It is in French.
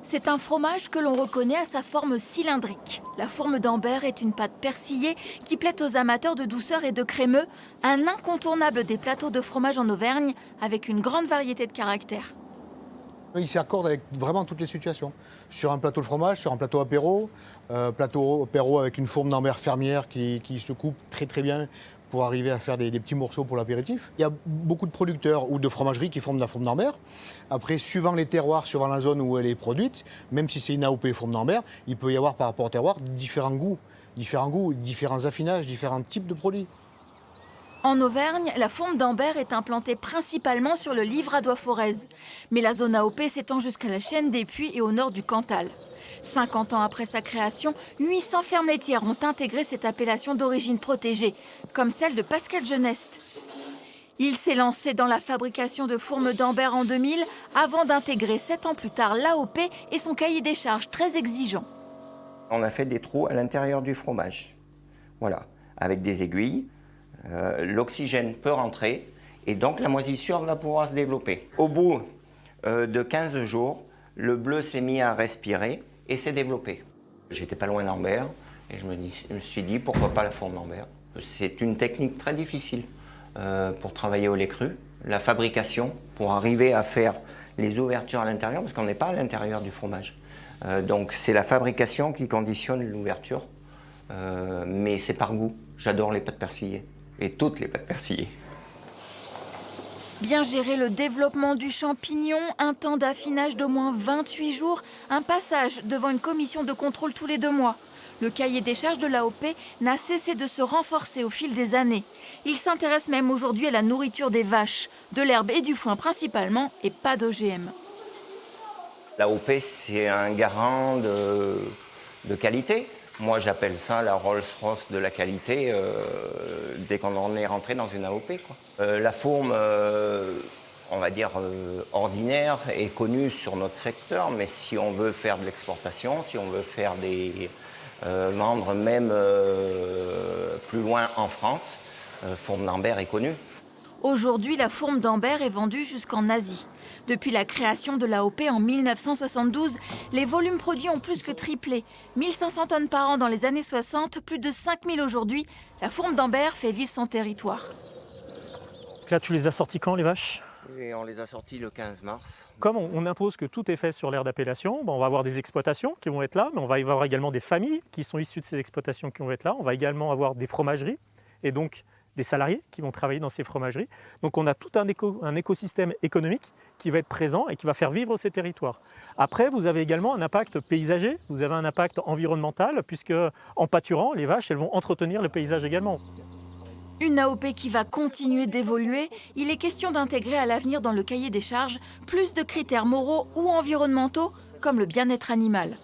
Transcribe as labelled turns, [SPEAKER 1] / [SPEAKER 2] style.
[SPEAKER 1] C'est un fromage que l'on reconnaît à sa forme cylindrique. La fourme d'Ambert est une pâte persillée qui plaît aux amateurs de douceur et de crémeux, un incontournable des plateaux de fromage en Auvergne, avec une grande variété de caractères.
[SPEAKER 2] Il s'accorde avec vraiment toutes les situations. Sur un plateau de fromage, sur un plateau apéro, plateau apéro avec une fourme d'Ambert fermière qui se coupe très bien pour arriver à faire des petits morceaux pour l'apéritif. Il y a beaucoup de producteurs ou de fromageries qui font de la fourme d'Ambert. Après, suivant les terroirs, suivant la zone où elle est produite, même si c'est une AOP fourme d'Ambert, il peut y avoir par rapport au terroir différents goûts, différents affinages, différents types de produits.
[SPEAKER 1] En Auvergne, la fourme d'Ambert est implantée principalement sur le Livradois-Forez. Mais la zone AOP s'étend jusqu'à la Chaîne des Puys et au nord du Cantal. 50 ans après sa création, 800 fermes laitières ont intégré cette appellation d'origine protégée, comme celle de Pascal Geneste. Il s'est lancé dans la fabrication de fourmes d'Ambert en 2000, avant d'intégrer 7 ans plus tard l'AOP et son cahier des charges très exigeant.
[SPEAKER 3] On a fait des trous à l'intérieur du fromage, voilà, avec des aiguilles. L'oxygène peut rentrer et donc la moisissure va pouvoir se développer. Au bout de 15 jours, le bleu s'est mis à respirer et s'est développé. J'étais pas loin d'Ambert et je me suis dit pourquoi pas la fourme d'Ambert. C'est une technique très difficile pour travailler au lait cru. La fabrication, pour arriver à faire les ouvertures à l'intérieur, parce qu'on n'est pas à l'intérieur du fromage. Donc c'est la fabrication qui conditionne l'ouverture, mais c'est par goût. J'adore les pâtes persillées. Et toutes les pâtes persillées.
[SPEAKER 1] Bien gérer le développement du champignon, un temps d'affinage d'au moins 28 jours, un passage devant une commission de contrôle tous les 2 mois. Le cahier des charges de l'AOP n'a cessé de se renforcer au fil des années. Il s'intéresse même aujourd'hui à la nourriture des vaches, de l'herbe et du foin principalement, et pas d'OGM.
[SPEAKER 3] L'AOP, c'est un garant de qualité. Moi, j'appelle ça la Rolls-Royce de la qualité dès qu'on en est rentré dans une AOP, quoi. La fourme, on va dire ordinaire, est connue sur notre secteur, mais si on veut faire de l'exportation, si on veut faire vendre même plus loin en France, fourme d'Ambert est connue.
[SPEAKER 1] Aujourd'hui, la fourme d'Ambert est vendue jusqu'en Asie. Depuis la création de l'AOP en 1972, les volumes produits ont plus que triplé. 1500 tonnes par an dans les années 60, plus de 5000 aujourd'hui. La fourme d'Ambert fait vivre son territoire.
[SPEAKER 4] Là, tu les as sortis quand, les vaches?
[SPEAKER 3] Et on les a sortis le 15 mars.
[SPEAKER 4] Comme on impose que tout est fait sur l'aire d'appellation, on va avoir des exploitations qui vont être là, mais on va avoir également des familles qui sont issues de ces exploitations qui vont être là. On va également avoir des fromageries et donc des salariés qui vont travailler dans ces fromageries. Donc on a tout un écosystème économique qui va être présent et qui va faire vivre ces territoires. Après, vous avez également un impact paysager, vous avez un impact environnemental, puisque en pâturant, les vaches, elles vont entretenir le paysage également.
[SPEAKER 1] Une AOP qui va continuer d'évoluer, il est question d'intégrer à l'avenir dans le cahier des charges plus de critères moraux ou environnementaux, comme le bien-être animal.